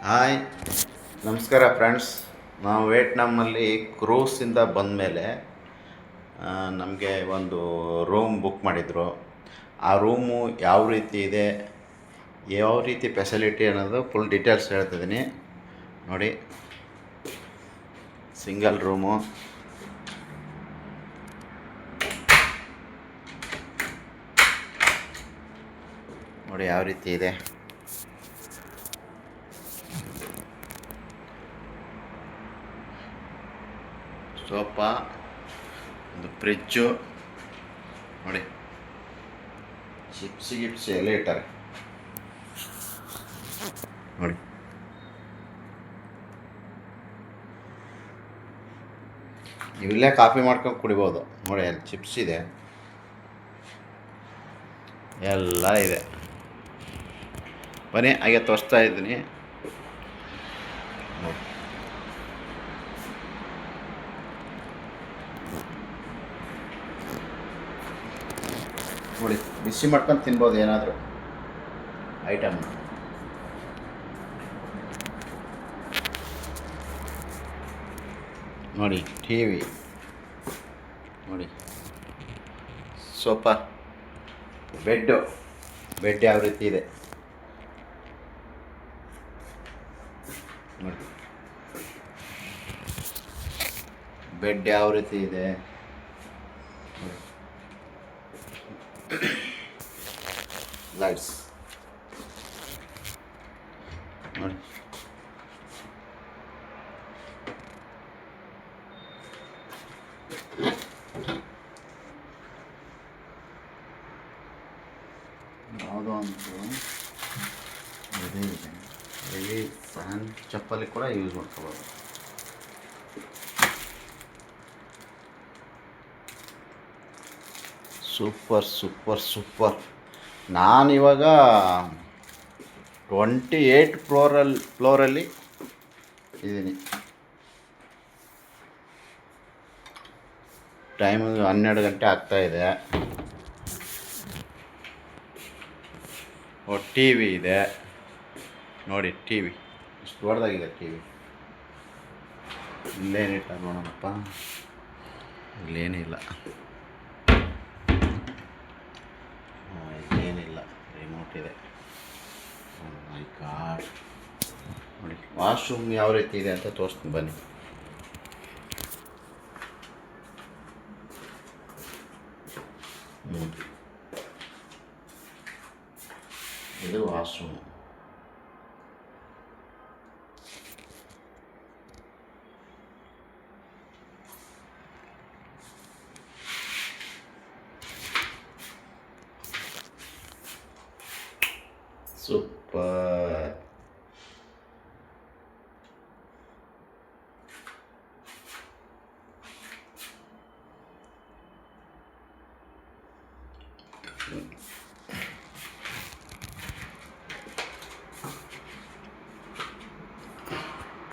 Hi, ನಮಸ್ಕಾರ friends. ನಾವು ವಿಯೆಟ್ನಾಮಲ್ಲಿ ಕ್ರೂಸಿಂದ ಬಂದಮೇಲೆ ನಮಗೆ ಒಂದು ರೂಮ್ ಬುಕ್ ಮಾಡಿದರು. ಆ ರೂಮು ಯಾವ ರೀತಿ ಇದೆ, ಯಾವ ರೀತಿ ಫೆಸಿಲಿಟಿ ಅನ್ನೋದು ಫುಲ್ ಡೀಟೇಲ್ಸ್ ಹೇಳ್ತಿದ್ದೀನಿ ನೋಡಿ. ಸಿಂಗಲ್ ರೂಮು, ನೋಡಿ ಯಾವ ರೀತಿ ಇದೆ. ಸೋಫಾ, ಒಂದು ಫ್ರಿಜ್ಜು ನೋಡಿ, ಚಿಪ್ಸ್ ಎಲ್ಲ ಇಟ್ಟಾರೆ ನೋಡಿ. ಇಲ್ಲೇ ಕಾಫಿ ಮಾಡ್ಕೊಂಡು ಕುಡಿಬೋದು ನೋಡಿ. ಅಲ್ಲಿ ಚಿಪ್ಸ್ ಇದೆ, ಎಲ್ಲ ಇದೆ. ಬನ್ನಿ, ಹಾಗೆ ತೋರಿಸ್ತಾ ಇದ್ದೀನಿ ನೋಡಿ. ಬಿಸಿ ಮಾಡ್ಕೊಂಡು ತಿನ್ಬೋದು ಏನಾದರೂ ಐಟಮ್ ನೋಡಿ. ಟಿ ವಿ ನೋಡಿ, ಸೋಫಾ, ಬೆಡ್ ಯಾವ ರೀತಿ ಇದೆ ನೋಡಿ. ಬೆಡ್ ಯಾವ ರೀತಿ ಇದೆ, ಲೈಟ್ಸ್ ನೋಡಿ. ಯಾವುದೋ ಒಂದು ಇದೇ ಇದೆ. ಇಲ್ಲಿ ಸಣ್ಣ ಚಪ್ಪಲಿ ಕೂಡ ಯೂಸ್ ಮಾಡ್ಕೋಬೋದು. ಸೂಪರ್. ನಾನಿವಾಗ 28 ಫ್ಲೋರಲ್ಲಿ ಇದ್ದೀನಿ. ಟೈಮು 12 ಗಂಟೆ ಆಗ್ತಾಯಿದೆ. ಟಿ ವಿ ಇದೆ ನೋಡಿ. ಟಿ ವಿ ಇಷ್ಟು ದೊಡ್ಡದಾಗಿದೆ. ಟಿ ವಿ ಇಲ್ಲೇನಿಟ್ಟ ನೋಡೋಣಪ್ಪ, ಇಲ್ಲೇನಿಲ್ಲ. ಇಲ್ಲೇನಿಲ್ಲ, ರಿಮೋಟ್ ಇದೆ. ಮೈ ಗಾಡ್ ನೋಡಿ. ವಾಶ್ರೂಮ್ ಯಾವ ರೀತಿ ಇದೆ ಅಂತ ತೋರಿಸ್ತೀನಿ ಬನ್ನಿ. ಇದು ವಾಶ್ರೂಮ್. ಸೂಪರ್.